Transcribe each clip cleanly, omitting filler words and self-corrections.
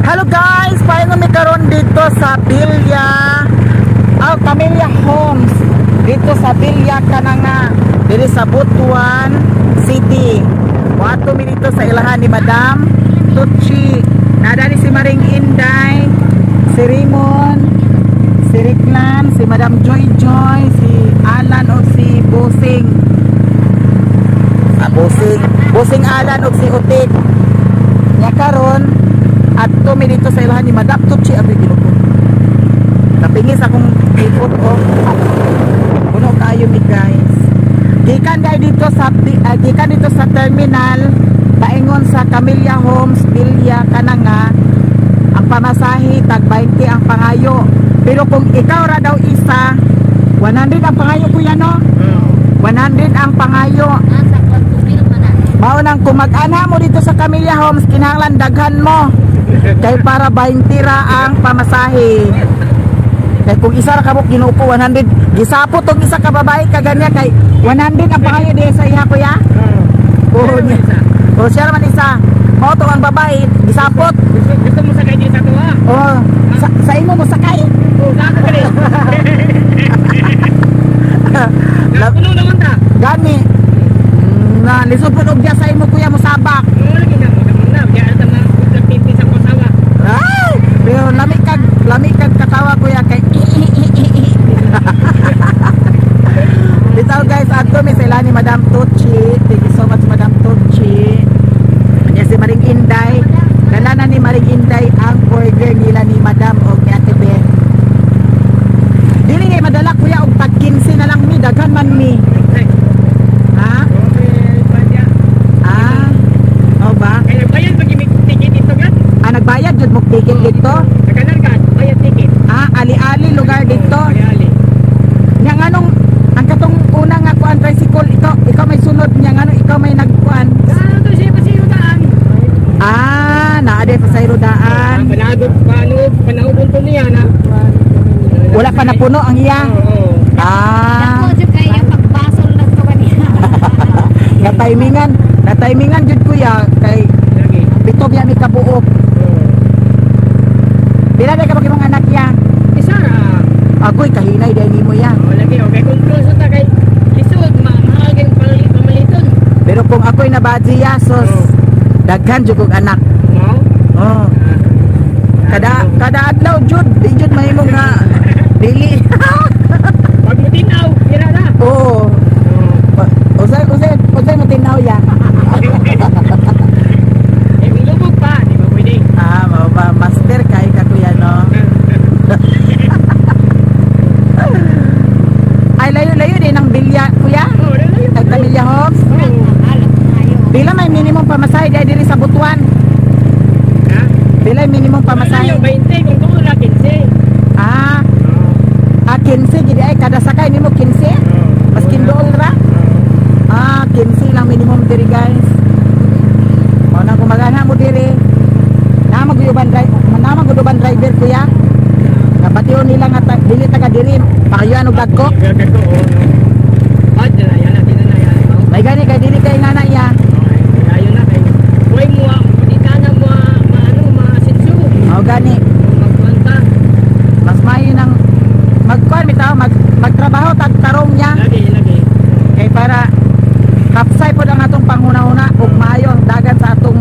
Hello guys, paano may karon dito sa Bilya, Camellia Homes, dito sa Bilya kananga, dito sa Butuan City. Wato mi dito sa ilahan ni Madam Tucci. Nadali si Maring Inday, si Raymond, si Ricklan, si Madam Joy Joy, si Alan o si Bosing. Bosing Alan o si Utik. Nya karon adto mi dito sa ilahan ni Madam Tucci abi ginuko. Kapingis akong ikot o puno kayo mi guys. Gikan dito sa terminal paingon sa Camellia Homes Bilya kananga ang pamasahe tag 20 ang pangayo. Pero kung ikaw ra daw isa 100 ang pangayo kuya no? 100 ang pangayo. Mao nang kung mag-ana mo dito sa Camellia Homes kinahanglan daghan mo. Kay para 20 ra ang pamasahe. Kay kung isa ra kabuk ginupo 100, gisapot og isa ka babae ka ganya kay 100 ang pangayo di sa iha kuya. O siya naman isa. Mao to ang babae gisapot. Gusto mo sakay dito sa tuwa? Oh, sa imo mo sakay. Oh, gato ka rin. Puno naman ta. Gani. Na lisod pud og diya sa imo kuya mo sabak. Oo, lagi na mo na. Kaya ata na nagpipi sa kosawa. Ay, pero lami kag katawa kuya kay bitaw guys, ato mi sila ni Madam Tucci. Thank you so much Madam Tucci. Anya si Maring Inday. Kalanan ni Maring Inday ang burger nila ni Madam og ni Ate Ben. Dili kay madala kuya og tag 15 na lang mi, daghan man mi. Ha? Oh ba? Kaya bayad pag ticket dito gan? Nagbayad jud mo ticket dito? Naganan ka, bayad ticket. Ali-ali lugar dito. Ali-ali. Nya nganong ang katong una nga kuan tricycle ikaw may sunod nya ngano ikaw may nagkuan. To siya pasayudaan. Naa de pasayrodaan. Panahon to niya na. Wala pa napuno ang iya. Oo. Na timingan jud kuya kay lagi. bitob ya mi kabuok. Pila day ka imong anak ya? Isa ra. Agoy kahinay day nimo ya. Lagi okay control sa ta kay lisod mahal kay pamaliton. Pero kung ako'y nabadji ya sos daghan jud kog anak. Wow. Oh. Kada adlaw jud di jud mahimong nga dili. Pag mo tinaw, tira na. Oo. Usay mo tinaw ya. Lubog pa, di ba pwede? Mao ba master kay ka kuya no. Ay layo din ang Bilya kuya. Oo, layo. Ang Camellia Homes. Pila may minimum pamasahe diri sa Butuan? Ha? Pila may minimum pamasahe? 20 kung tulo na 15. 15 gid ay kada sakay nimo 15. Maskin dool ra. 15 lang minimum diri guys. O na gumagana mo diri. Na maguban driver kuya. Napatiyon nila nga dili taga diri. Pakayuan og dagko. Bad na yan, natin na yan. May gani kay dili kay ngana ya. Ayun na kayo. Huwag mo, pagkita na mo, masinsu. O gani. Magkwanta. Mas mayo nang magkuan bitaw magtrabaho tag tarong niya. Lagi. Kay para kapsay pod ang atong panghuna-huna ug maayo ang dagat sa atong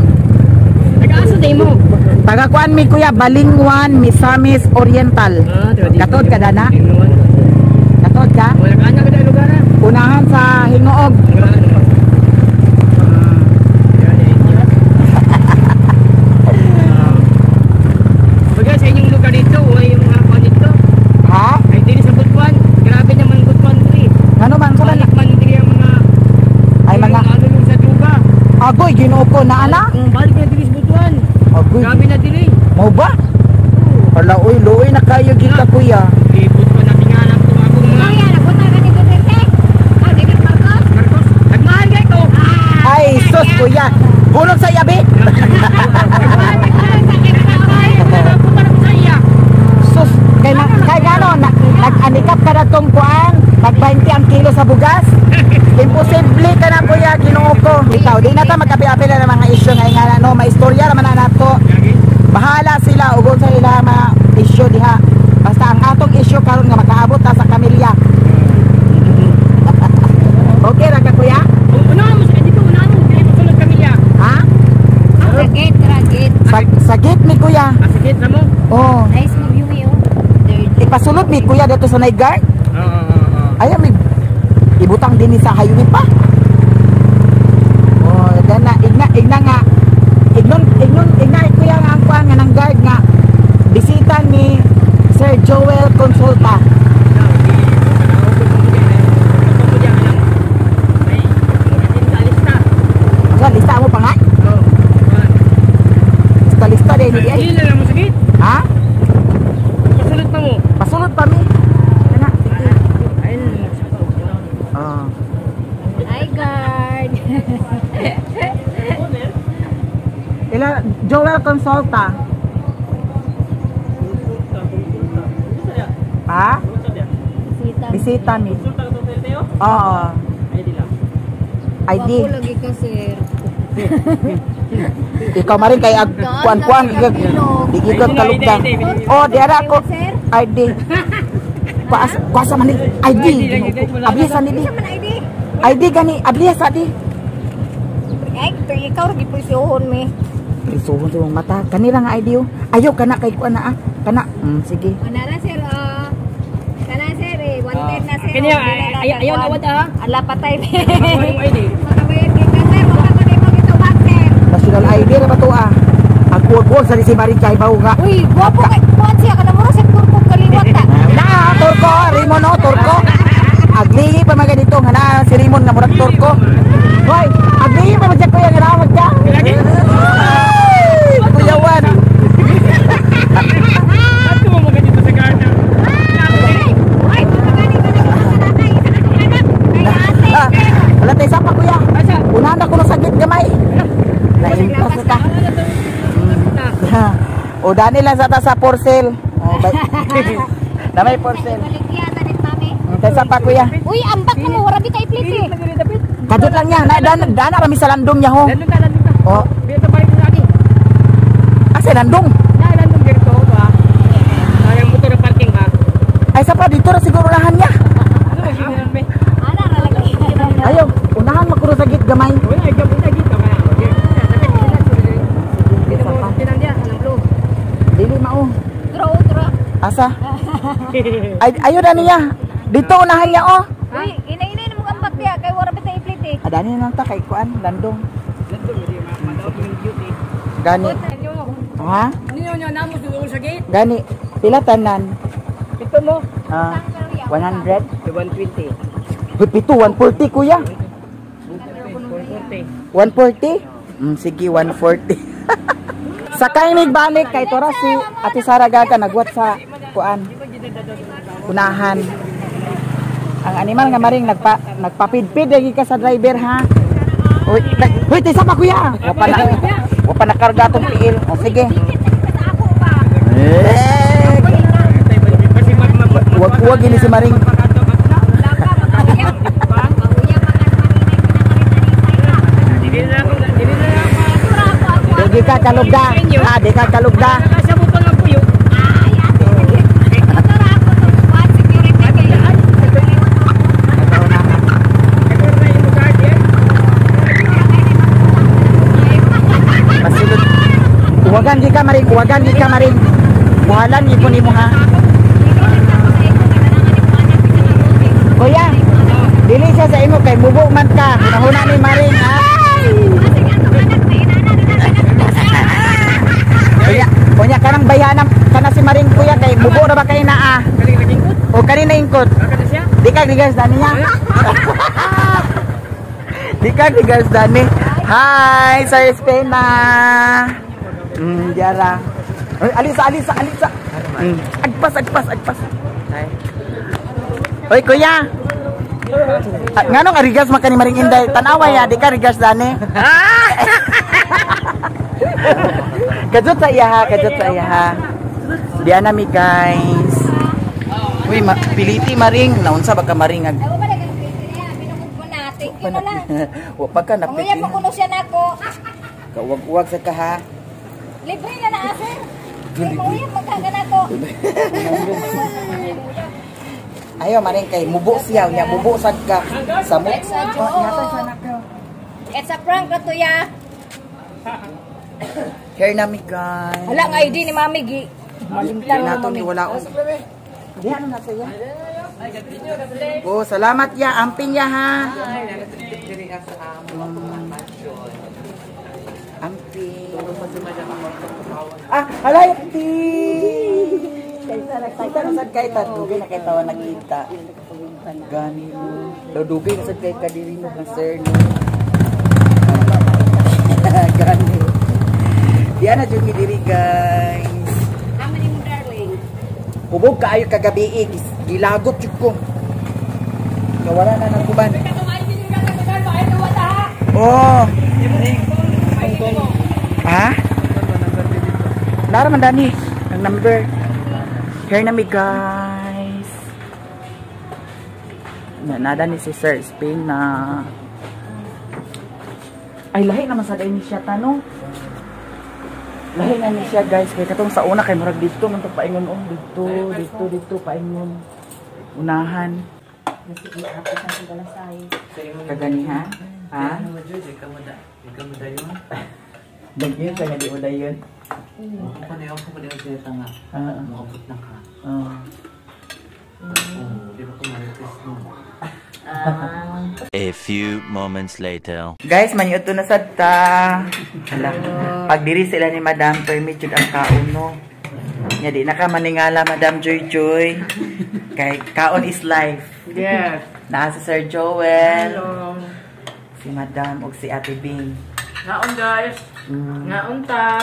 Nag-asa day mo. tagakuan mi kuya Balingwan, Misamis Oriental. Katod ka dana? Katod ka? Wala ka na kada lugar na. Unahan sa Hingoog. Baga sa inyong lugar dito, wala yung mga kuwan dito. Ha? Ay dito sa Butuan, grabe naman Butuan tree. Ano man sa Balik man diri ang mga ay mga ano yung sa Tuga. agoy Ginoo ko na ana? Balik na diri sa Butuan. Agoy. Grabe na diri. Mo ba? Wala luoy na kayo kita kuya. Butuan na tingalan ko akong mga Marcos. Nagmahal kay ko. Ay sus kuya. Bulog sa yabi. Sus kay gano nag-anikap ka na tong kuan. Mag 20 ang kilo sa bugas. Imposible ka na kuya, Ginoo ko. Ikaw, di na ta magkapi-api na ng mga isyu nga ingana no, maistorya naman na nato. Bahala sila ug sa ila mga issue diha. Basta ang atong issue karon nga makaabot ta sa kamilya. Okay ra ka kuya? Unahan mo sa dito, unahan mo. Dili mo sulod kamilya. Ha? Sa gate, ra gate. Sa gate mi kuya. Sige, na mo. Oh. Nice mo view yo. There. Ipasulod mi kuya dito sa night guard. Oo. Ayaw mi ibutang din sa highway pa. Oh, dana igna nga. Igna kuya nga ang kuan nga nang guard nga bisita ni Sir Joel Consulta. Sa lista mo pa nga? Lista din ni ay. Hindi lang mo sige. Ha? Pasulod pa mo. Pasulod pa mi. Kana, sige. Ayun. Oh. Hi guard. Ila Joel Consulta. Ha? Sita. Bisita mi. Oo. ID. Ako lagi ka sir. Ikaw maring kay kuan-kuan digigod kalugdan. Oh, diara ko Sir. ID. Kuasa man ni ID. Abliasa ni di. Sa man ID. ID gani abliasa di. Ay, ikaw lagi pusohon mi. Isuhon sa mong mata. Kanira nga ID oh. Ayaw kana kay kuan na ah. Kana. Sige. Manara sir, kana sir eh, wanted na sir. Kanya, ayaw na wad ah. Ala patay. Ako yung ID. Makabayad ka sir, wala ko nimo gitubag sir. National ID ra ba to ah. Ang kuwag sa si Marin kay bawo nga. Uy, guwapo kay kuan siya kana mo sa kurkog kaliwat ta. Na, Turko, Rimon no, Turko. Aglihi pa mga ganito nga na si Rimon nga murag Turko. Hoy, aglihi pa magja kuya nga nawag ka. Kuyawan. Ba't mo mga dito sa garden? Ay, magani ka na sa nanay, sa anak. Ay, ate. Wala tayo sapa kuya. Unahan ako ng saglit gamay. Naimpas ka. O dani lang sa ta sa porcel. Na may porcel. Baligyan na din mami. Tayo sapa kuya. Uy, ambak na mo, warabi ka iplit eh. Kadot lang niya. Dana rami sa landong niya ho. Landong ka. O, Dito balik na lagi. asa landong? Landong dito ba? Ay, motor na parking ha. Ay sapa dito ra siguro unahan niya. Ano ba ginawa mo? Ana ra lagi. Ayaw, unahan makuro saglit gamay. Wala, ikaw punta dito kaya. Dito mo, tinang diya, anong blue. Dili mao. Tro. Asa? Ay ayo na niya. Dito unahan niya oh. Uy, ina-ina mo ambak diya kay warabi ka iplit eh. Adani na lang ta kay kuan landong. Landong, hindi mag-out yung duty. Gani. Ha? Ninyo nyo, namo doon sa gate. Gani. Pila tanan? Ito mo. Ah, 100. 120. Uy, pito 140 kuya. 140. 140? Sige, 140. Sakay mig balik kay tora si Ate Sara Gaga nagwat sa kuan. Unahan. Ang animal nga maring nagpapidpid lagi ka sa driver ha. Uy, tisa pa kuya. Wa pa nakarga tong tiil. O sige. Wag ini si maring. Di ka kalugda. Ah, di ka kalugda. Nasa mo pa nga po yun. Masulod. Uwagan di ka maring, uwagan di ka maring. Buhalan ni mo ha. Kuya, dili siya sa imo kay mubo man ka. Hunahuna ni maring ha. Kuya kanang bayanan kana si maring kuya kay mubo na ba kay naa? Kaling nagingkot. O kanina ingkot. Bakit siya? Di ka digas dani niya. Di ka digas dani. Hi, Sir Espena. Diara. Alisa. Agpas. Hi. Hoy, kuya. Nganong arigas makani maring inday? Tanawa ya, di ka rigas dani. Kajot sa iya ha. Diyan nami guys. Uy, piliti maring. Naunsa ba ka maring? Wa pa ka napiti. Mamaya pakulo siya nako. Kawag-uwag sa ka ha. Libre na na, sir. May mauyan magkagana to. Ayaw maring kay mubo siya, nya mubo sad ka. Sa mo. It's a joke. It's a prank na to, ya. Here na mi guys. Wala ang ID ni Mami, gi. Malimtan Nato ni wala ko. Di ano na siya? Oh, salamat ya, amping ya ha. Amping. Ah, halay ti. Kaysa sad kay ta dugay na kay tawa nagkita. Gani mo. Do dugay na sad kay kadiri mo ng sir no. Gani. Diyan na jud mi diri guys. Amo ni mo, darling. Ubog kaayo kagabi gilagot jud ko. Nawala na nang kuban. Oh. Ha? Nara man dani ang number. Here na mi guys. Nada ni si Sir Spain na ay lahi naman sa ni siya tanong. Lahi na ni siya guys kay katong sa una kay murag dito man to paingon dito paingon. Unahan. Kasi i-apos na sa balasay. Kaganiha? Ha? Ikaw mo da yun? Dagyan ka nga di mo da yun? Ako pa na yung tanga. Makapot na ka. Di ba kumarites mo? A few moments later. Guys, maniud to na sad ta. Pag diri sila ni Madam permit jud ang kaon no. Nya di na ka maningala Madam Joy Joy. Kay kaon is life. Yes. Naa si Sir Joel, Hello. si Madam ug si Ate Bing. Naon guys. Naon ta.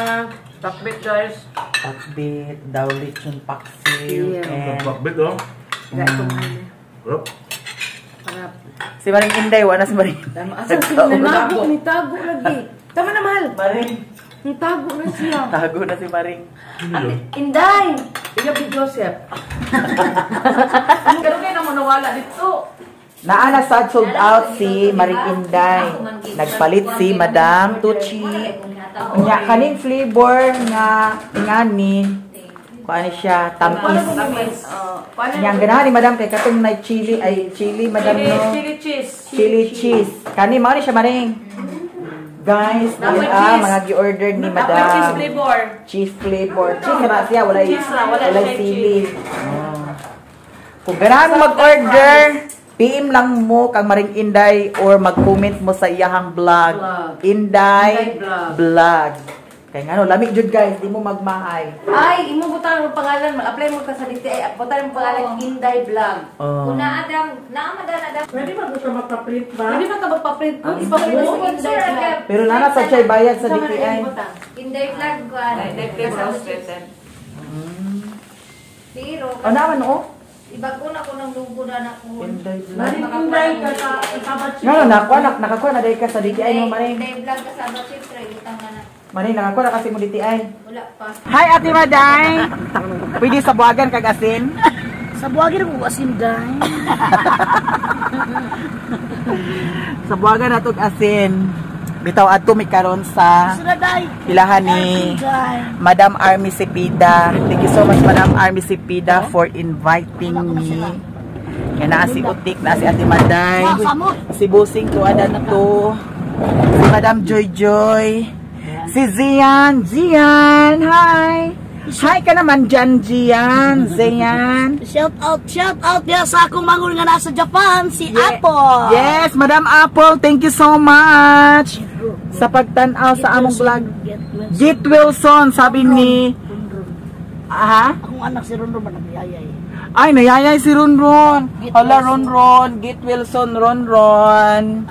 Takbit guys. Takbit, dawlit yung paksiw. And Bakbit oh. Yup. si Maring Inday, wala si Maring. Tago lagi. Tama na mahal. Maring. Tago na siya. Tago na si Maring. Inday. Ikaw si Joseph. Ang gano'n kayo na manawala dito. Naana sad sold out si Maring Inday. Nagpalit si Madam Tucci. Nya kaning flavor nga ingani. Paano siya? Tamis. Nya ang ganahan ni Madam kay katong na chili ay chili Madam no. Chili cheese. Chili cheese. Kani mao ni siya Maring. Guys, yun mga gi-order ni Madam. Cheese flavor. Cheese flavor. Cheese na siya, wala Wala sili. Kung ganahan mo mag-order, PM lang mo kang Maring Inday or mag-comment mo sa iyahang vlog. Inday vlog. Kaya nga no, lamig jud guys, di mo magmahay. Ay, imo butang ang pangalan, mag-apply mo ka sa DTI, butang ang pangalan Inday Vlog. Kung naadam, naamadan. Pwede ba gusto magpa-print ba? Pwede ba ka magpa-print? Ipaprint mo sa Inday Vlog. Pero nana sa chay bayad sa DTI. Inday vlog ko. Inday Vlog. Pero, O naman o? ibago na ko ng lugo na ako. Inday vlog. Inday ka sa sabat. Nga no, nakakuha na dahil ka sa DTI mo Maring. Inday vlog kasama siyempre, utang na na. Maring, nakakuha na kasi mo DTI. Wala pa. Hi Ate Maday! Pwede sa buwagan kag asin? Sa buwagin ko asin dai. Sa buwagan na tog asin. Bitaw ato mi karon sa pilahan ni Madam Army Cepeda. Thank you so much Madam Army Cepeda for inviting me. Yan na si Utik, na si Ate Maday, si Busing ko ada na to, si Madam Joy Joy, si Zian. Zian, hi! Hi ka naman dyan, Zian. Shout out ya sa akong mangul nga nasa Japan, si Apple. Yes, Madam Apple, thank you so much sa pagtanaw sa among vlog. Git Wilson, sabi ni Akong anak si Rondo ba nabiyayay? ay, nayayay si Ronron. Hala, Ronron. Git Wilson, Ronron.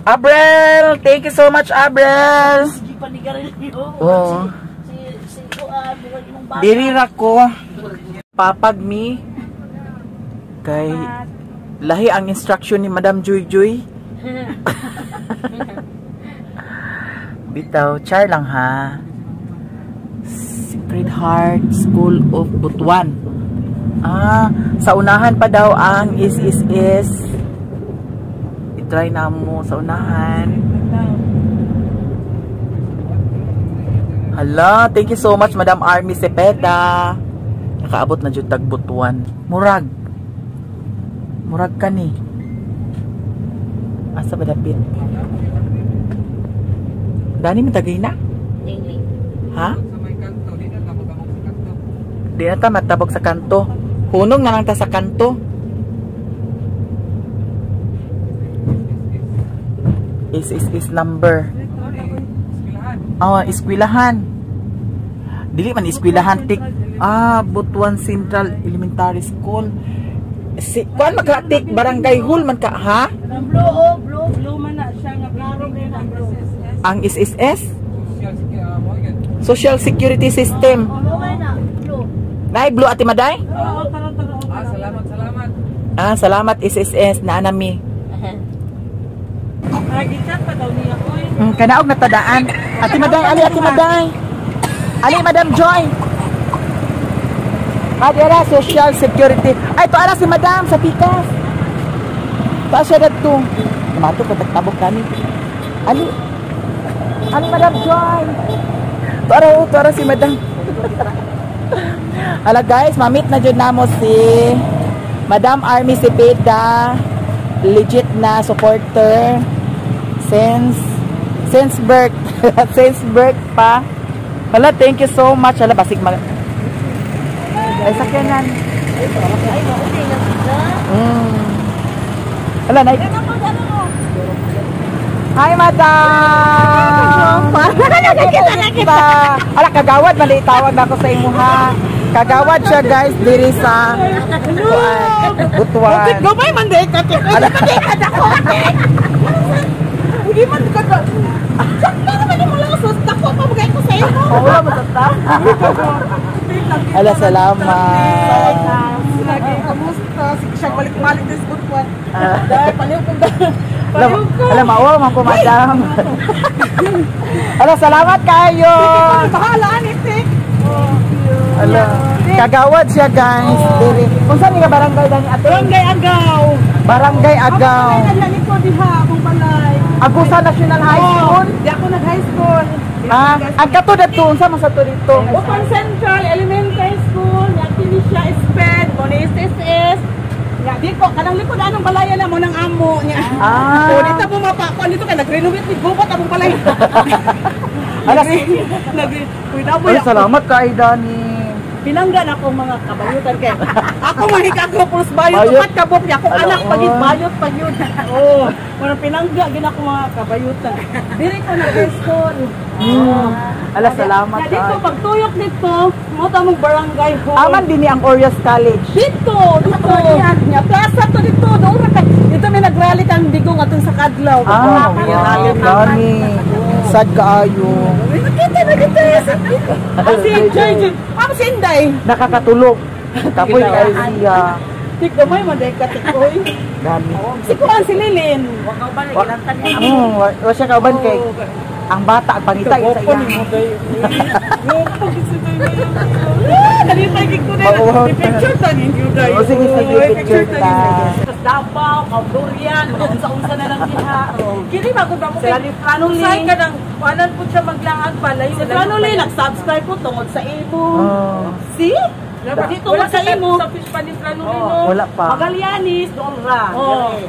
Abrel, thank you so much, Abrel. Di pa ni Garilio. Oh. Si Kuan, yung bata. Dirira ko. Papagmi. Kay lahi ang instruction ni Madam Joy Joy. Bitaw, char lang ha. Sacred Heart School of Butuan. Sa unahan pa daw ang is. I-try na mo sa unahan. Hala, thank you so much, Madam Army Cepeda. Nakaabot na jud tag butuan. Murag ka ni. Asa ba dapit? Dani mo tagay na? Ha? Di na ta matabog sa kanto. Hunong na lang ta sa kanto. Is number. Iskwilahan. Dili man iskwilahan tik. Butuan Central Elementary School. Kuan makatik barangay hall man ka ha? Blue man na siya nga klaro din ang blue. Ang SSS? Social Security System. Blue. Nay blue ati maday? Salamat. Salamat SSS na anami. Gitat pa daw niya oy. Kanaog na tadaan. Ati maday, ati maday. Ali Madam Joy. Adera Social Security. Ay to ara si Madam sa Pikas. Pa siya dadto. Mato ko tagtabok kani. Ali Madam Joy. To ara si Madam. Ala guys, mamit na jud namo si Madam Army Cepeda. Legit na supporter since birth. Since birth pa. Hala, thank you so much. Hala, basig ay sakyanan. Hala, nay. Hi, Madam. Nakita. Ala, kagawad mali tawag na ako sa imuha. Kagawad siya guys diri sa Butuan. Gabay man day ka. Ala, Hindi man ka. Sakto naman yung mga susta ko. Pabagay ko sa iyo. wala mo tata. Ala, salamat. Lagi, kamusta? Sige siya balik-balik din sa Butuan. Paliw ko. Ala, maawa man ko, Madam. Ala, salamat kayo. Bahala, Anitik. Ala, kagawad siya guys. Diri. Kung saan nga barangay dani ate? Barangay Agaw. Barangay Agaw. Ako ay nalalik ko diha akong balay. Agusa National High School. Di ako nag-high school. Ang kato dito, unsa man sa to dito? Butuan Central Elementary School. Yakini siya SPED. Muna SSS. Ya, di ko, kanang likod anong balaya na mo ng amo niya. So, dito mo mapako. Dito ka, nag-renovate ni Gubot abong balaya. Ala, Nag-renovate. ay, salamat kay Dani. Pinanggan ako mga kabayutan kay. Ako mahika ko plus bayot Bayot. upat kabok niya. Kung Ala, anak pagit oh. bayot pag yun. Oh, mga pinangga gina ko mga kabayutan. Diri ko na school. Ala, salamat Na dito kay. pagtuyok nito, mo ta mong barangay hall. Aman din ni ang Orias College. Dito. Nya plaza to dito, doon ra kay. Dito may nagrally kang bigong atong sa Kadlaw. Wow, Dani. Sad kaayo. Nakita na dito. Si Joy. Ako si Inday. Nakakatulog. Kapoy kay siya. Tik gamay man day ka tikoy. Dani. Si Kuan si Lilin. Wakaw ba gilantan niya. Wa siya kauban kay ang bata ang pangita isa iya. Dali pa gid ko Mauhaw. na. Picture ta ninyo day. O, sige, picture ta. Sa Davao, Durian, unsa-unsa na lang diha. Kini magud ba mo kay Franuli ka nang panan pud siya maglaag palayo. Si Franuli nag-subscribe po tungod sa imo. See? Dito wala sa imo. Sa fish pan ni Franuli no. Wala pa. Magallanes, Dolra.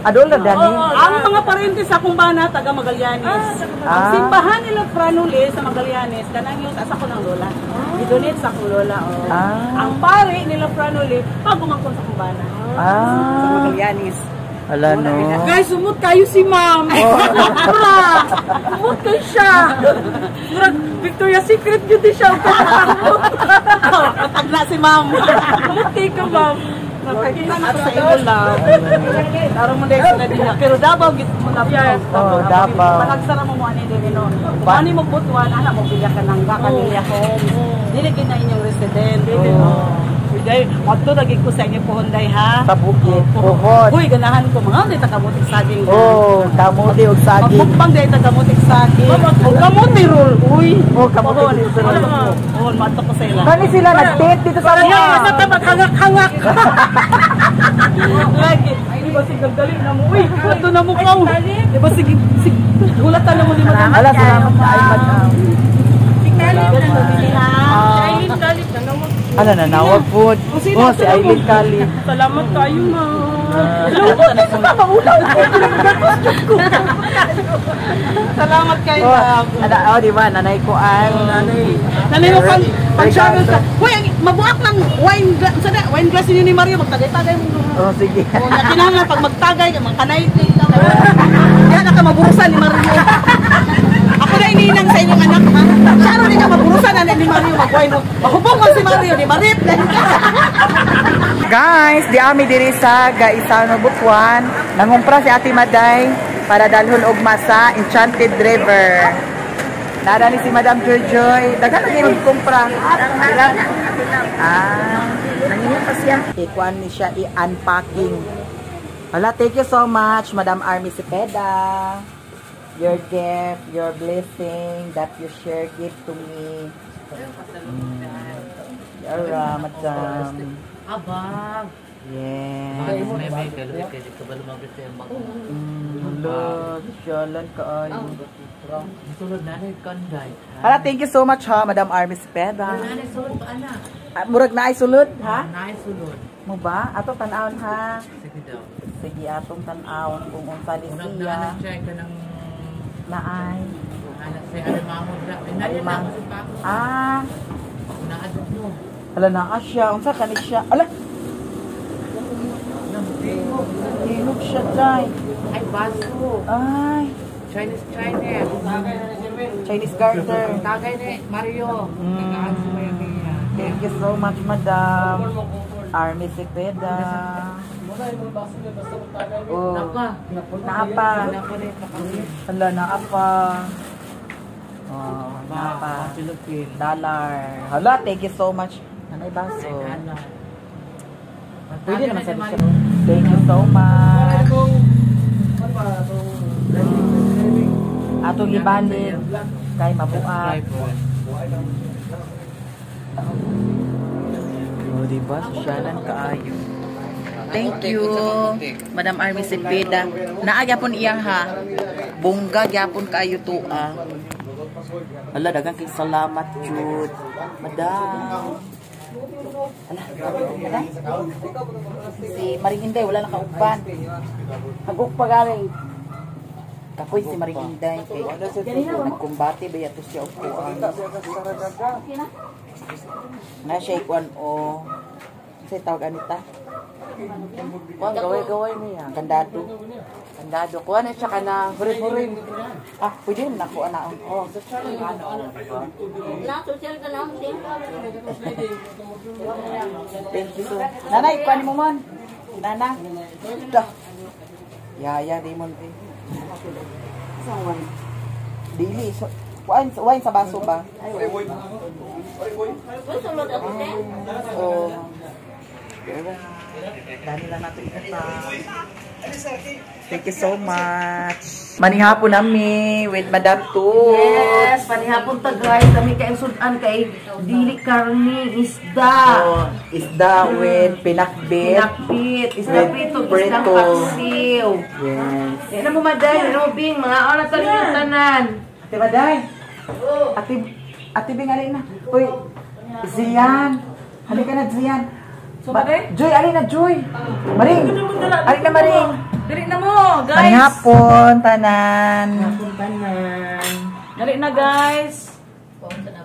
Adol na Dani. Ang mga parentes sa akong bana taga Magallanes. Ang simbahan nila Franuli sa Magallanes kanang yung asa ko ng lola. Gidonate sa akong lola. Ang pare nila Franuli pag umangkon sa akong bana. Sa Magallanes. Ala no. Guys, sumut kayo si ma'am. Mura! Sumut kayo siya. Mura, Victoria's Secret yun din siya. Patagla si ma'am. Sumut kayo ka ma'am. Nakakita na sa imo lang. Tarong mo dahil sila din. Pero Davao, git mo na po. Davao. Panagsara mo mo ani din. Ano mo butuan, anak mo bilya ka nang kakanilya home. Dili na inyong resident. Day, adto lagi ko sa inyo pohonday ha. Sa bukid. Puhod. Uy, ganahan ko mga day tagamutik saging. Kamuti og saging. Magmukbang day tagamutik saging. O kamuti roll. Uy. Kamuti roll. Oh, mato ko sa ila. Kani sila nag-date dito sa Kaya mga. sa tabag hangak-hangak. Lagi. Di ba sige dali na mo. Uy, ato na mo kaw. Di ba sige hulatan na mo ni madam. Ala, salamat kay Madam. Aileen Galit na naman. Ano na, nawag food. Oh, si Aileen Kali. Salamat kayo na. Salamat kayo. Oh, di ba? Nanay ko ang... Nanay mo pag-channel ka. Hoy, mabuak ng wine glass niyo ni Mario. Magtagay-tagay mo. Oh, sige. Kinahanglan pag magtagay, magkanay. Yan, maburusan ni Mario. Ako na ininang sa inyong anak, ha? Saro rin ka maburusan na ni Mario mag-wine. Mahubong ko si Mario, di Marip. Guys, di ami diri sa Gaisano, Butuan. Nangumpra si Ate Maday para dalhon og masa Enchanted River. Nada ni si Madam Joy. Dagan lagi magkumpra. Nangingi pa siya. Ikuan ni siya i-unpacking. Hala, thank you so much, Madam Army Cepeda. Your gift, your blessing that you share gift to me. Yara, Madam. Abang. Yeah. Look, shalan ka ay. Hala, thank you so much ha, Madam Army Cepeda. Murag na ay sulod, ha? Naay sulod. Mo ba? Ato tan-awon ha. Sige daw. Sige, atong tan-awon kung unsa ni Unang siya. check ka ng Naay. anak sa alimamod na. Pinalilang pa. Ah, Naadot mo. ala na siya. Unsa kani siya? Ala, hinog siya, day. Ay, baso. Ay, Chinese. Chinese garter. Tagay ni Mario. Tagaan sa may niya. Thank you so much, Madam Army Cepeda. Oh, Napa. naapa. Napa rin kapatid. Hala, naapa. Oh, naapa. Philippines. Dollar. Hala, thank you so much. Nanay baso. Pwede naman sabi siya. Thank you so much. Atong ibalin kay mabuhat. Oh, diba? Sosyalan kaayo. Thank you, Madam Army Cepeda. Naagyapon iyang ha. Bongga gyapon kaayo to ah. Hala, dagang kay salamat jud. Madam. Ala. Si Maring Inday wala nakauban. Hagok pa galing. Kapoy si Maring Inday kay nagkumbate ba yato siya og kuan. Na siya ikuan o sa tawag anita. Kuan gaway niya. Kandado. Kuan siya kana hurin-hurin. Ah, pwede na ko anaon. Oh, social ano. social ka lang din. Thank you so. Nanay, kuan mo man. Nana. Dah. Ya, Raymond. Sawan. Dili. So, wine sa baso ba? Ay, wine. Sulod ako din. Oh. Dali lang natin ito. Thank you so much. Manihapon nami with Madam Toots. Yes, panihapon ta guys. Kami kay sudan kay dili karne, isda. Oh, isda with pinakbit. Pinakbit, isda prito, isda Prito. paksiw. Yes. Yan mo maday, Robing, mga oras ta rin yung tanan. Ate Maday. Ate Bing, alin na. Uy, Zian. Halika na, Zian. So, Maday? Joy, alin na, Joy. Maring. Alin na, Maring. Dili na mo, guys. Manihapon, tanan. Dali na, guys.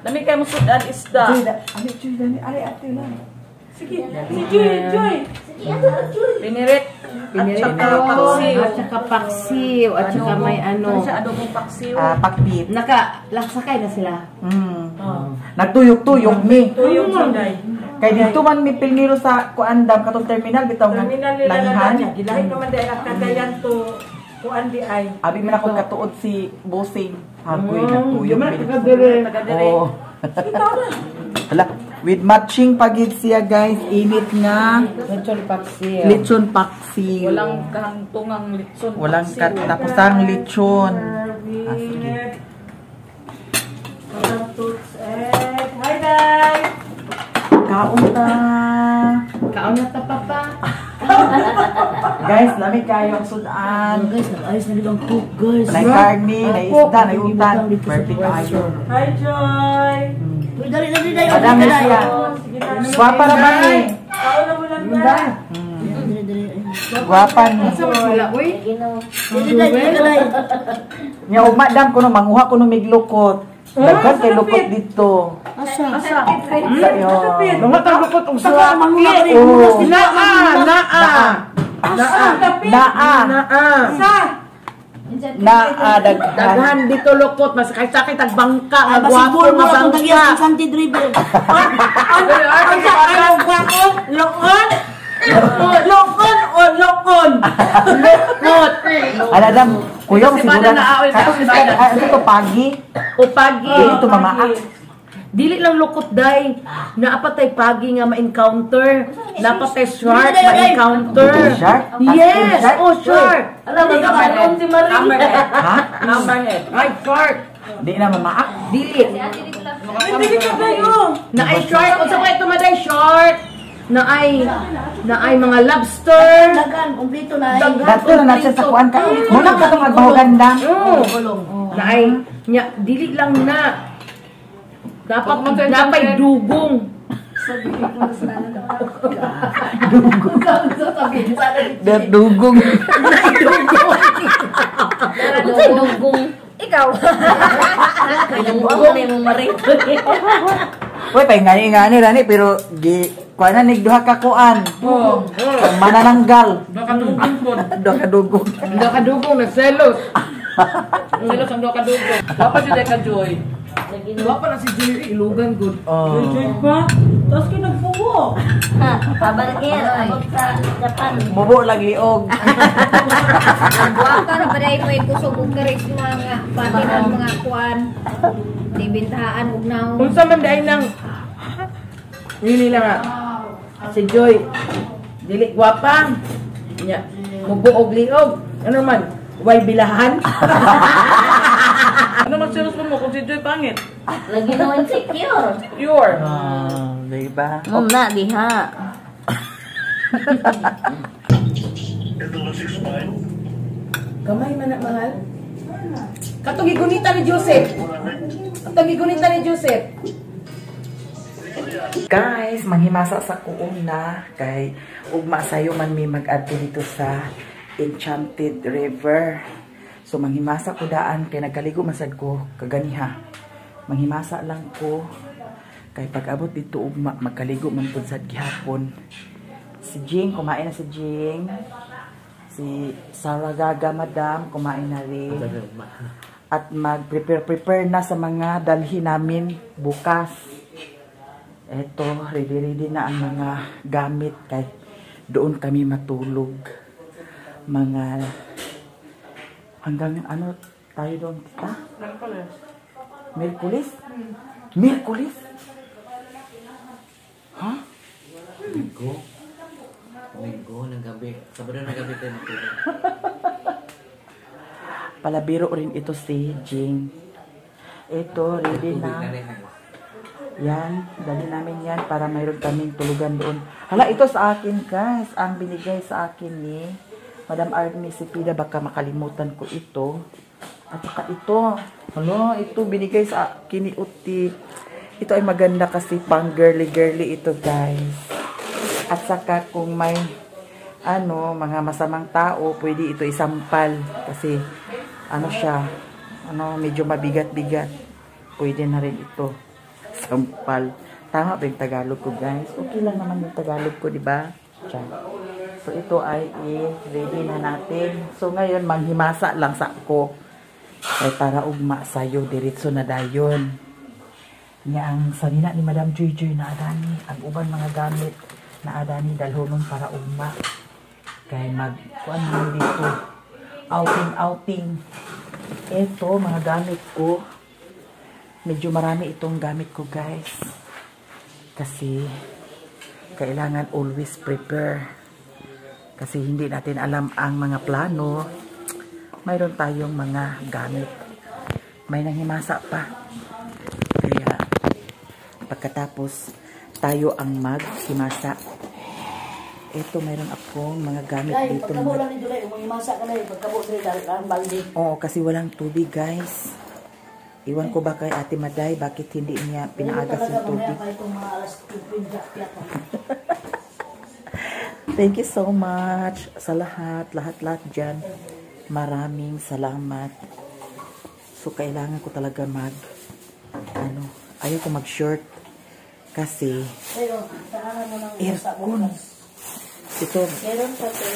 Dami kayo mo sudan isda. Joy, Joy, dani. Ali, ate na. Sige, si Joy. Pinirit. At saka paksiw. At saka may ano. Sa adobong paksiw. Pakbit. Nakasakay na sila. Nagtuyok-tuyok mi. Tuyong Juday. Kay dito man mi pilniro sa kuandam katong terminal bitaw nga Terminal nila langihan. na gilahi naman dahil ang kagayan to kuan di ay. Abi man ako katuod si Bossing. Hagoy nagtuyok. Tagadere. Oh. Hala, with matching pagid siya guys, init nga Lechon paksiw. lechon paksi. Walang kahangtungang litson. Walang katapusang lechon. Sige. Hi guys! Kaon ta. Kaon na ta papa. Guys, lamig kayo ang sudan. Guys, nag-ayos na rin ang cook, guys. May karni, may isda, may utan. Perfect kayo. Hi, Joy! Dali. Madami siya. Guwapa na ba ni? Ako na mo lang na. Guwapa ni. Wala, uy. Nya umadam ko no manguha ko no miglukot. Daghan kay lukot dito. Asa? Sa iyo. Mga taglukot og suwa. Oh. Naa daghan. Daghan dito lukot mas kay sakit ang bangka nga gwapo nga bangka. Lokon o lokon? Lukot. Aladam, kuyong Si Bada siguro. na aoy, si Bada. Ito pagi. Upagi. Dito mamaak. Dili lang lukot day. Naapatay pagi nga ma-encounter. Napatay shark ma-encounter. Shark? Yes, Shark? oh shark. Alam mo ka ba si Marie? Ha? Hammerhead. Ay, shark. Di na mamaak. Dili. Hindi ka kayo. Na ay shark. Unsa pa ito maday shark? Na ay mga lobster. Dagan, kumpleto na. Dato na natin sa kuan ka. Muna ka itong agmahuganda. Na ay dili lang na. Dapat dugong. Dugong. Dugong. Ikaw. Dugong mo Marie. Uy, ngani rani pero kuan na nigduha ka kuan. Manananggal. Dokadugong. Dokadugong nagselos. Selos ang dokadugong. Dapat jud ka joy. Dapat na si Jerry ilugan good. Oh. Joy pa? Tapos kayo nagpuwo. Pabarger. Abot sa Japan. Mubo lagi og. Guwapa na ba dahil mo ikusog og karis mga pati ng mga kuan. Dibintahan og naw. Unsa man dai nang nili lang nga. Si Joy dili gwapa. Nya mubo og liog. Ano man? Way bilahan. Ano man selos mo kung si Joy pangit? Lagi na insecure. Pure. Diba? Na diha. Kamay man na mahal. Katong gigunita ni Joseph. Katong gigunita ni Joseph. Guys, manghimasa sa kuong na kay ugma sayo man mi mag-adto dito sa Enchanted River. So manghimasa ko daan kay nagkaligo masad ko kaganiha. Manghimasa lang ko kay pag-abot dito ugma magkaligo man pud sad gihapon. Si Jing kumain na si Jing. Si Sarah Gaga madam kumain na rin. At mag-prepare na sa mga dalhin namin bukas. Eto, ready na ang mga gamit kay doon kami matulog. Mga hanggang ano tayo doon kita? Merkulis? Merkulis? Ha? Linggo ng gabi. Sabado ng gabi tayo matulog. Palabiro rin ito si Jing. Ito, ready na. Yan, dali namin yan para mayroon kaming tulugan doon. Hala, ito sa akin guys. Ang binigay sa akin ni Madam Arnie Cepeda. Baka makalimutan ko ito. At saka ito. Hala, ito binigay sa akin ni Uti. Ito ay maganda kasi pang girly-girly ito guys. At saka kung may mga masamang tao, pwede ito isampal. Kasi ano siya, medyo mabigat-bigat. Pwede na rin ito. Sampal. Tama ba yung Tagalog ko, guys? Okay lang naman yung Tagalog ko, di ba? So, ito ay i-ready na natin. So, ngayon, manghimasa lang sa ako. Ay, para ugma sa'yo, diretso na dayon. Yang sanina ni Madam Joy na adani. Ang uban mga gamit na adani dalhonon para ugma. Kaya kuan mo dito. Outing. Ito, mga gamit ko. Medyo marami itong gamit ko guys. Kasi kailangan always prepare. Kasi hindi natin alam ang mga plano. Mayroon tayong mga gamit. May nanghimasa pa. Kaya pagkatapos tayo ang maghimasa. ito mayroon akong mga gamit Dai, dito. pagkabo lang ni July, umimasak ka na pagkabo diri ang balde. Oo, kasi walang tubig, guys. Iwan ko ba kay Ate Maday, bakit hindi niya pinaagas yung tubig? Mamaya pa itong mga alas 2:00. Thank you so much sa lahat dyan. Maraming salamat. So, kailangan ko talaga ayaw ko mag-short kasi Pero, tahanan mo ng aircon. Ito, meron pa to.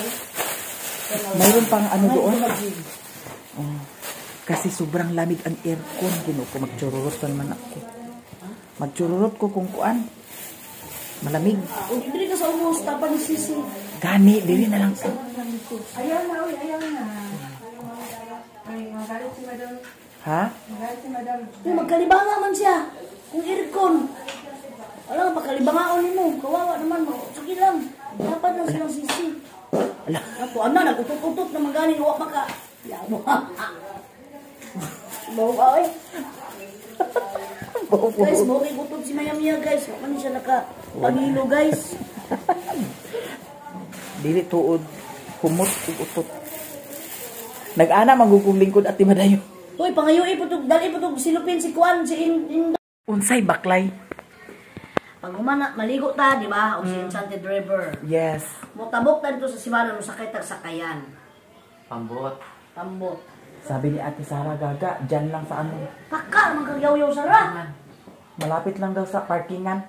mayroon pang ano doon. Oh, kasi sobrang lamig ang aircon. Gino ko, magchururot pa naman ako. Magchururot ko kung kuan. Malamig. O, dili ka sa umos, tapa ni Sisi. Gani, dili na lang. Ayaw na, uy, ayaw na. Ay, magalit si Madam. Ha? Magalit si Madam. Uy, magkalibanga man siya. Kung aircon. Wala, magkalibangaon mo. Kawawa naman mo. Sige lang. Dapat lang silang Sisi. Ala. Ako, nagutot-utot na magaling. Huwag maka. Yabo. Bawa ka, eh. Guys, bukay gutot si Maya Mia, guys. Huwag man siya nakapagilo, guys. Dili tuod. Humot ug utot. Nag-ana magugong lingkod at timadayo. Uy, pangayo iputog. Dali iputog silupin si Kuan. Si Unsay baklay? Pag humana, maligo ta, di ba? O si Enchanted River. Yes. Mutabok ta dito sa Simanan, sakay tag sakayan. Pambot. Tambot. Sabi ni Ate Sara Gaga, dyan lang sa ano. Paka, naman kang yaw-yaw sara. Malapit lang daw sa parkingan.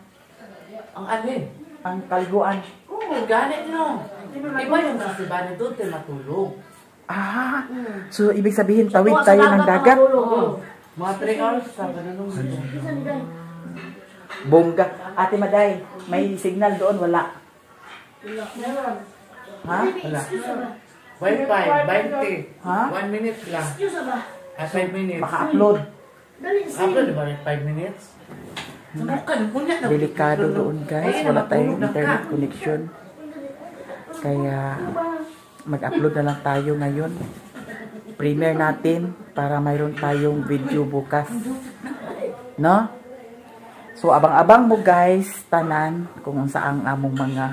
Ang alin? Ang kalguan. Oo, ganit no. Iba yung sasibanin doon, tayo matulog. Ah, so ibig sabihin tawid tayo ng dagat. Mga 3 hours sa ganun. Bongga. Ate Maday, may signal doon, wala. Ha? Wala. Wi-Fi, 20. Ha? 1 minute lang. Excuse ba? 5 minutes. Maka-upload. Dali, Upload ba rin 5 minutes? Bukan, punya na. Delikado doon guys, wala tayong internet connection. Kaya mag-upload na lang tayo ngayon. Premiere natin para mayroon tayong video bukas. No? So abang-abang mo guys, tanan kung saan among mga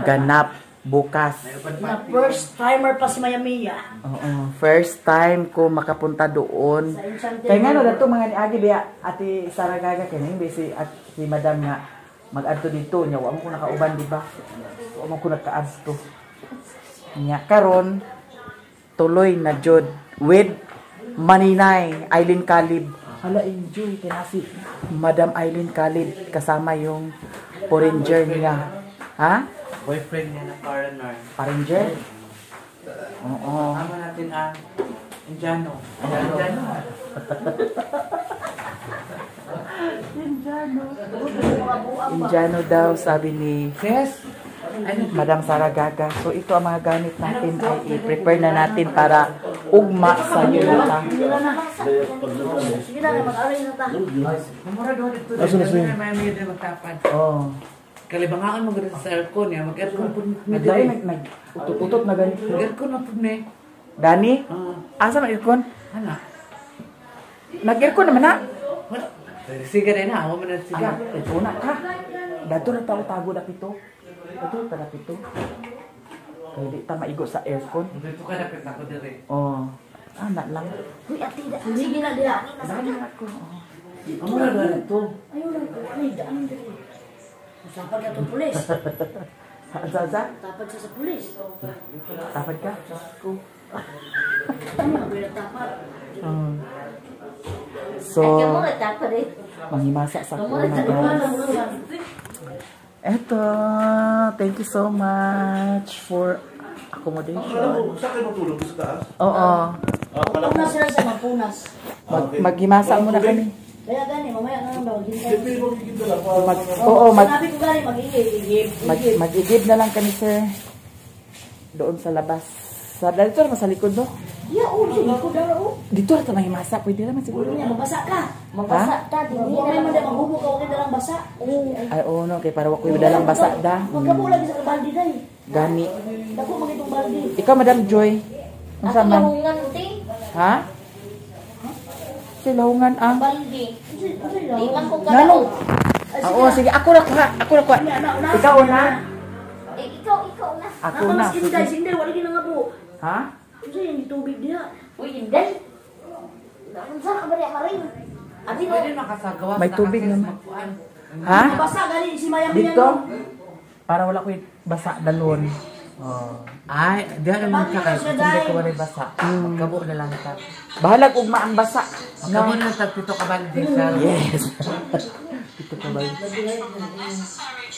ganap bukas. na first timer pa si Maya Mia. Oo, first time ko makapunta doon. Sa Enchanted Kaya nga no, River. dato mga niagi biya, Ate Sara Gaga, kaya hindi si, si Madam nga mag-adto dito niya, wala mo ko nakauban, di ba? Wala mo ko nagka-adto. Nya karon tuloy na jud with Maninay, Eileen Calib. Hala, enjoy kaya si Madam Eileen Calib kasama yung foreigner niya. Ha? Boyfriend niya na foreigner. Foreigner? Oo. Tama natin ang Indiano. Indiano. Indiano daw, sabi ni Yes. Madam Sara Gaga. So ito ang mga gamit natin ay i-prepare na natin para ugma sa yuta. Sige na, mag-aray na ta. Kumura doon dito. May medyo magtapad. Oh. Kalibangaan mo ganito sa aircon niya. Mag-aircon po. Nagdari, nag-utot na ganito. Mag-aircon na po na eh. Gani? Asa mag-aircon? Ano? Nag-aircon naman na. Wala. Siga rin na. Ako man na siga. Ito na ka. Dato na tago na pito. Dato na pito. Kaya di ta maigo sa aircon. Dito ka napit ako dire. Oh. Anak lang. Uy, ati, sige na diya. Dali ako. Oh. Kumura doon dito. Ayun lang, ay, daan dito. Usapag ka itong pulis. Sa? Tapad siya sa pulis. Tapad ka? Ko. Ano nga ba tapad? So, tapad eh. manghimasa sa ko na guys. Eto, thank you so much for accommodation. Saan kayo matulog sa taas? Oo. Punas sila sa mapunas. Maghimasa muna kami. Kaya gani, mamaya na lang daw. Siyempre, magiging dala pa. Oo, Sanabi ko gani, mag-igib. mag-igib na lang kami sir. Doon sa labas. Dito naman sa likod no? Yeah, oh, sige ko daw, oh. Dito na ito manghimasa. Pwede naman siguro. Ulo niya, magbasa ka. Ha? Huwag may manda maghubog ka, huwag kayo dalang basa. Ay, oo no. Kaya para wako yung dalang basa da. Magkabulag sa baldi day. Gani. Dako magitong baldi. Ikaw, Madam Joy. Ang saman? ting, Ha? Silahungan ang... baldi. Iwan ko ka Nano? daw. Oo, sige. Ako na kuha. Ako na kuha. Ikaw una. Eh, ikaw, Ako na. Sinday, wala ginang po. Ha? Kasi yung tubig niya. Uy, Inday. Unsa ka ba niya maring? Adi no. Pwede makasagawa May sa tubig access naman. magkuan. Ha? Basa gali si Mayang Dito? Para wala ko basa dalon. Oh. Ay, diyan naman ka kay hindi ko wala basa. Magkabo na lang ta. Bahalag ugma ang basa. Magkabo na lang pito ka balde sa. Yes. Ito ka ba?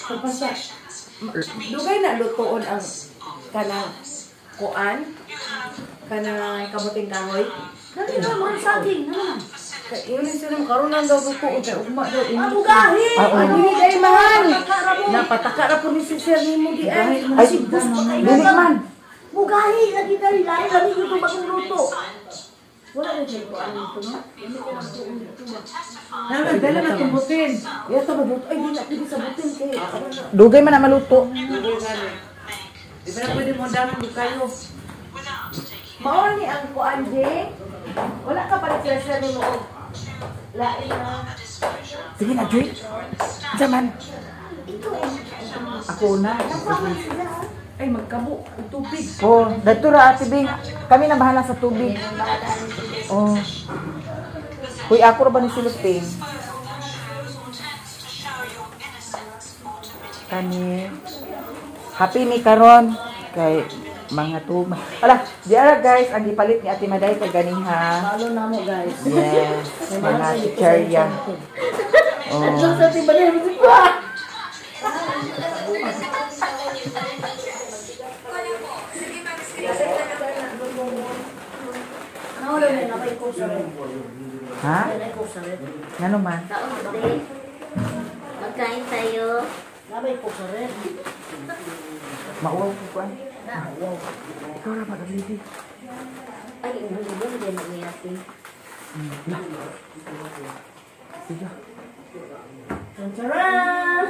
Pagpasa. Dugay na lutoon ang kanang kuan, kanang kamuting kahoy. Dali na mga saging naman. Yun yung sinong karoon lang daw lutoon kay ugma daw. Abugahi. Ay, hindi day mahal. Napataka na po ni si Sir Nimo di ay. Ay, dili man. Bugahi lagi dali lain lagi ito bagong luto. Wala na dito ano ito no? Hindi ko lang ito ba. Naman dala na tumbutin. Yato mabuto ay di na pwede sa butin kay. Dugay man na maluto. Di ba na pwede mo damang di kayo? Mao ni ang kuan je. Wala ka pa ni Sir Nimo og lain na. Sige na, Joy. Zaman. Ako na. Ay magkabo og tubig. Oh, dito ra Ate Bing. Kami na bahala sa tubig. Oh. Kuy ako ra ba ni silupin? Kani. Happy mi karon kay mga tuma. Ala, diara guys, ang gipalit ni Ate Maday kay ganiha. Follow na mo guys. Yes, mga chicherya. Oh. Sa tibali mo ba? Nawala na napay ko sa rin. Ha? Napay ko sa rin. Ngano man? Taon ba din? Magkain tayo. Napay ko sa rin. Mauwaw ko kuan. Ikaw ra mag-lidi. Ay, umulan din ang iyati. Sige. Tcharam!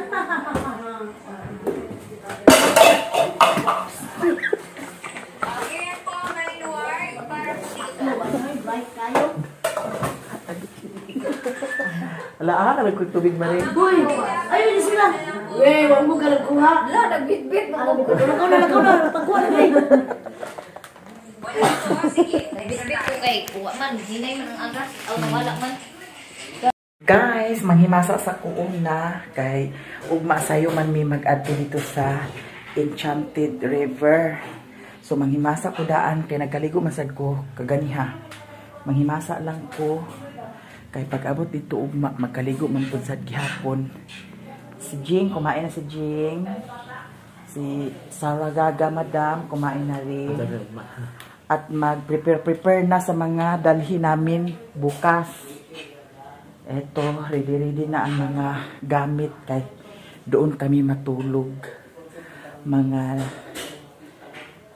Ala, nalagay ko tubig ba rin? Uy! Ayun din sila! Wey, wag mo galang kuha. La, nagbit-bit. Lakaw na. Pagkuha na rin. Nagbit ko kay kuha man, hinay man ang agas, aw nawala man. Guys, manghimasa sa kuong na kay ugma sayo man may mag-adto dito sa Enchanted River. So manghimasa ko daan kay nagkaligo masad ko kaganiha. Manghimasa lang ko kay pag-abot dito ugma magkaligo man pud sad gihapon. Si Jing kumain na si Jing. Si Sarah Gaga Madam kumain na rin. At mag-prepare na sa mga dalhin namin bukas. Eto, ready na ang mga gamit kay doon kami matulog. Mga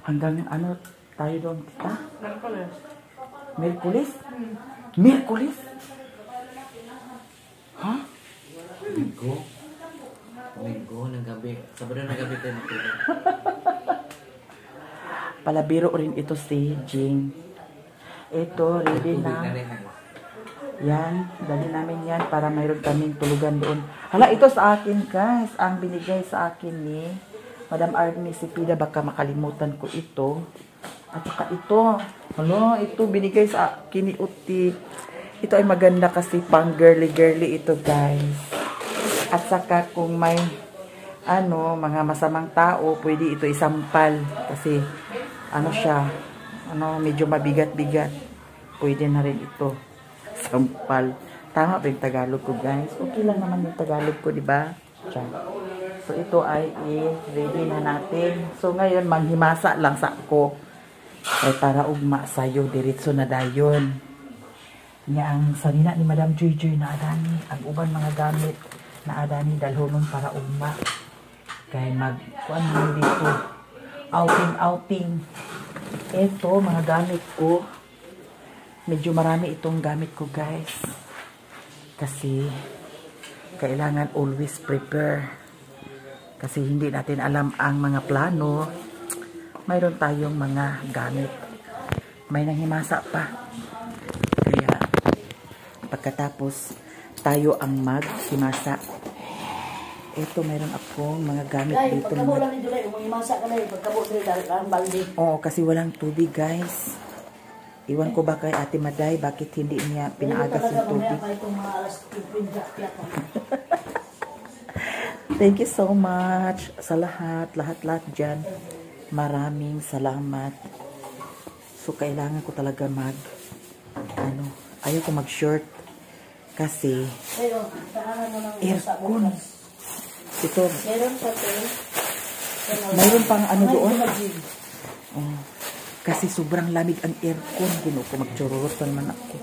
hanggang ano tayo doon kita? Merkulis? Merkulis? Ha? Minggo ng gabi. Sabado ng gabi tayo matulog. Palabiro rin ito si Jing. Ito, ready na. Yan, dali namin yan para mayroon kaming tulugan doon. Hala, ito sa akin guys. Ang binigay sa akin ni Madam Arnie si Pida. Baka makalimutan ko ito. At saka ito. Hala, ito binigay sa akin ni Uti. Ito ay maganda kasi pang girly-girly ito guys. At saka kung may ano, mga masamang tao, pwede ito isampal. Kasi ano siya, ano, medyo mabigat-bigat. Pwede na rin ito. Sampal. Tama ba yung Tagalog ko, guys? Okay lang naman yung Tagalog ko, di ba? So, ito ay i-ready na natin. So, ngayon, manghimasa lang sa ako. Ay, para ugma sa'yo, diretso na dayon. Nga ang sanina ni Madam Joy Joy na adani. Ang uban mga gamit na adani dalhonon para ugma. Kaya kuan mo dito. Outing. Ito, mga gamit ko. Medyo marami itong gamit ko guys. Kasi kailangan always prepare. Kasi hindi natin alam ang mga plano. Mayroon tayong mga gamit. May nanghimasa pa. Kaya pagkatapos tayo ang maghimasa. Ito, mayroon akong mga gamit Dahil dito. pagkabo lang ni July, umimasa ka na eh. Pagkabo sila dahil ang balde. Oo, kasi walang tubig, guys. Iwan ko ba kay Ate Maday, bakit hindi niya pinaagas yung tubig? Mamaya pa itong mga alas 15. Thank you so much sa lahat dyan. Maraming salamat. So, kailangan ko talaga ayaw ko mag-short kasi Pero, tahanan mo ng aircon. Ito, meron sa tayo. mayroon pang doon. Oh, kasi sobrang lamig ang aircon. Gino ko, magchururot pa naman ako.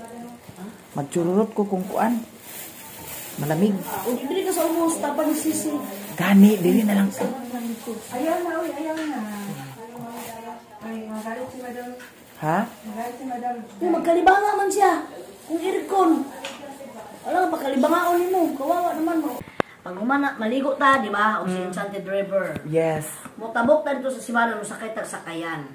Magchururot ko kung kuan. Malamig. Kung ibili ka sa umos, tapan ni Sisi. Gani, dili na lang sa. Ayaw na, uy, ayaw na. Ay, magalit si Madam. Ha? Magalit si Madam. Magkalibanga man siya. Kung aircon. Wala, magkalibangaon mo. Kawawa naman mo. Pag umana, maligo ta, di ba? O si Enchanted River. Yes. Mutabok ta dito sa Sibaran, musakay sakayan.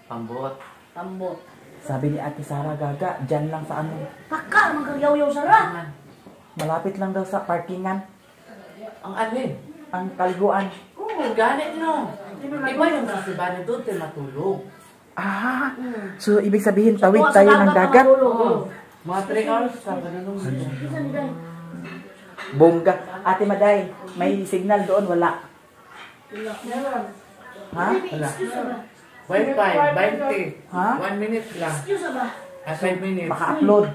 Pambot. Tambot. Sabi ni Ate Sara, Gaga, dyan lang sa Taka, magkagyaw-yaw sara. malapit lang daw sa parkingan. Ang alin? Ang kaliguan. Oo, ganit no. Iba yung nasibahan doon, tayo matulog. Ah, so ibig sabihin tawid tayo ng dagat. Oo. Mga 3 hours ka, ganun Bongga. Ate Maday, may signal doon, wala. Ha? Wala. Wi-Fi, 20. Ha? 1 minute lang. Excuse ba? 5 minutes. Maka-upload.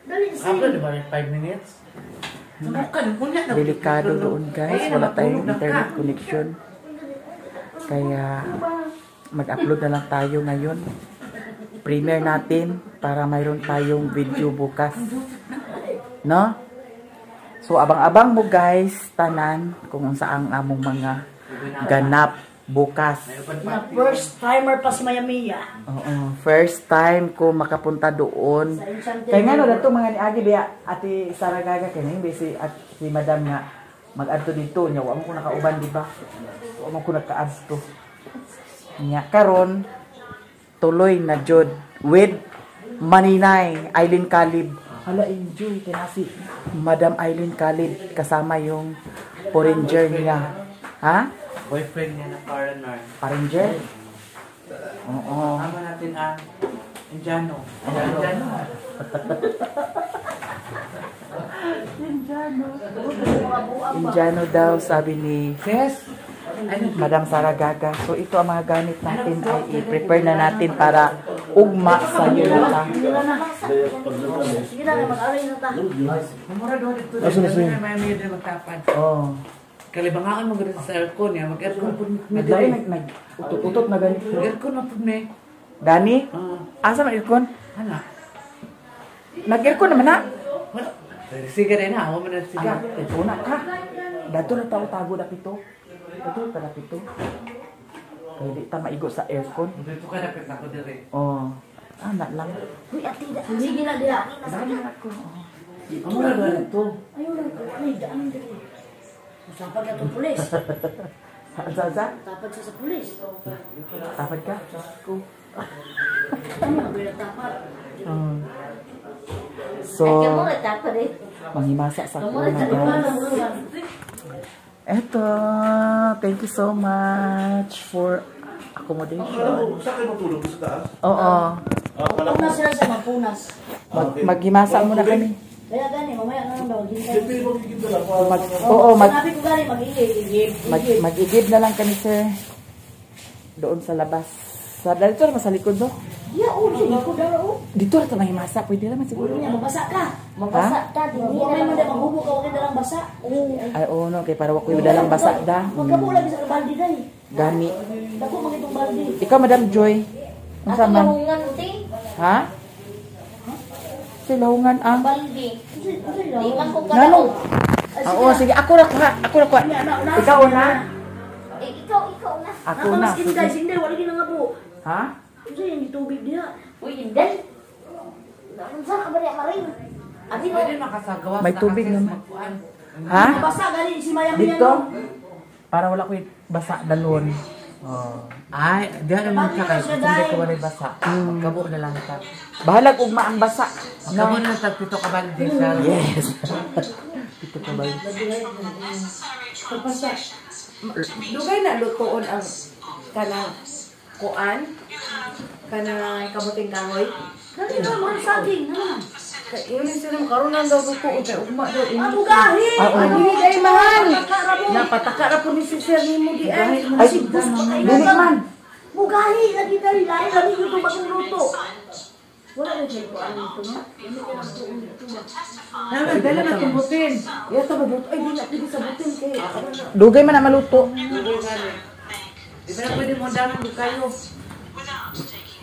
Dali, Upload ba 5 minutes? Delikado doon, guys. Wala tayong internet connection. Kaya mag-upload na lang tayo ngayon. Premiere natin para mayroon tayong video bukas. No? So, abang-abang mo, guys, tanan kung saan among mga ganap bukas. na first timer pa si Mayamiya. Oo, first time ko makapunta doon. Kaya nga no, dato mga niagi biya, Ate Sara Gaga, kaya nga si, si Madam nga mag-adto dito niya. Wa mo ko nakauban, di ba? Wa mo ko naka-adto. Nya karon tuloy na jud with Maninay, Eileen Calib. Hala, enjoy kaya si Madam Eileen Calib kasama yung foreigner niya. Ha? Boyfriend niya na foreigner. Foreigner? Oo. Tama natin ang Indiano. Indiano daw, sabi ni Yes. Madam Sara Gaga. So ito ang mga gamit natin ay i-prepare na natin para ugma sa Yunita. Sige na, mag-aray na ta. Mamura doon dito. May medyo magtapad. Oh. Kalibangaan mo ganito sa aircon niya. Mag-aircon po. Naglain, nag-utot-utot na ganito. Mag-aircon na po may. Gani? Asa man aircon? Ano? Nag-aircon naman na. Wala. Siga rin ha. Huwag mo na siga. Ito na ka. Dato na tago na pito. Dato na pito. Kaya di ta maigo sa aircon. Dito ka napit ako dire. Oh. Anak lang. Uy, ati, sige na diya. Dami na ako. Mamura doon ito. Ayaw lang, ay, daan dito. Masapag na itong pulis. Zaza? Tapad siya sa pulis. Tapad ka? Ko. Ano nga ba tapad? So, Tapos eh. manghimasa sa kuna, guys. Eto, thank you so much for accommodation. Saan kayo matulog sa taas? Oo. Punas sila sa magpunas. Maghimasa muna kami. Kaya gani, mamaya na lang daw. Siyempre, magiging na lang. Sinabi ko gani, mag-iigib. Mag-igib na lang kami, sir. Doon sa labas. Dito naman sa likod, no? Yeah, sige ko daw. Dito na ito mahimasa. Pwede naman siguro. Mabasa ka. Ha? Huwag may man maghubo ka, huwag dalang basa. Ay, oo, no. Kaya para wakoy dalang basa da. Magkabo lagi sa baldi day. Gani. Dako mag itong baldi. Ikaw, Madam Joy. Ang Ako sama. lahungan ti. Ha? Silahungan ang. Baldi. Di man ko Nano? kalaog. Oo, sige. Ako na kuha. Ako na kuha. Ikaw na. Eh, ikaw na. Ako na. Mas inday, sinday, wala ginangabo. Ha? Kasi yung tubig diha. Uy, hindi. Saan ka ba niya maring? Abi mo. Pwede makasagawa May sa tubig access naman. magkuhan. Ha? Mabasa gani si Mayami Dito? Para wala ko yung basa dalon. Ay, diyan naman ka kayo. Kung hindi ko wala basa. Magkabo na lang ka. Bahalag ugma ang basa. Magkabo na lang tagpito ka balde siya. Yes. Ito ka ba? Kapasa, dugay na lutoon ang kanang kuan, kanang kamuting kahoy. Dali na, mga saging, naman. Yun yung silang karunan daw lutoon, kaya ugma daw. Abugahi! Ay, hindi kayo mahal. Napataka na po ni si Sir Nimo di ay. Ay, dili man. Bugahi, lagi dali, lain lagi yung bagong luto. Wala na siya ko ano ito, no? Dala na tumbutin. Yato ba buto? Ay, di na pwede sa butin kay. Dugay man na maluto. Di ba na pwede mo damang kayo?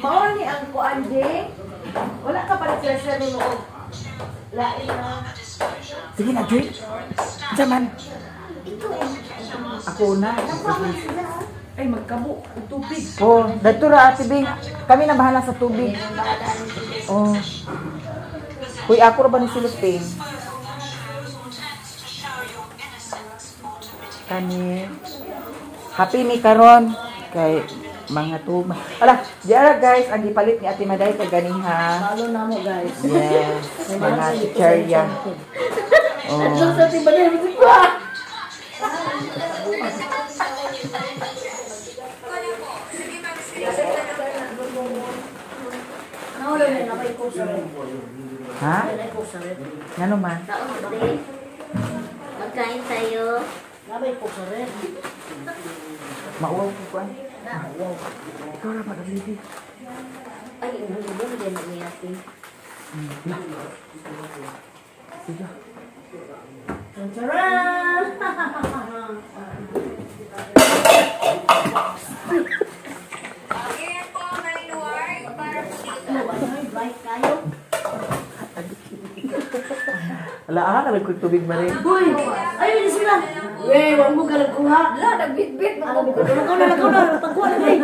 Mao ni ang kuan di. Wala ka pala Sir Nimo. Lain na. Sige na, Joy. Diyan Ako na. Ay, magkabo. Tubig. Oh, dito ra Ate Bing. Kami na bahala sa tubig. Oh. Uy, ako ra ba ni silupin? Kani. Happy mi karon kay mga tuma. Ala, diara guys, ang gipalit ni Ate Maday kay ganiha. Follow na mo, guys. Yes, mga chicherya. Oh. Sa tibaday, hindi ko. Nawala na, napay ko sa rin. Ha? Napay ko sa rin. Ano man? Magkain tayo. Napay ko sa rin. Mauwaw ko kuan. Ikaw ra ba gabi? Ay, hindi din namin. Sige. Tcharam! Right kayo. Ala, na ko tubig ba rin? Uy! Ayun na sila! Wey, wag mo ka nagkuha. La, nagbit-bit. Nakaw na. Takuha na rin.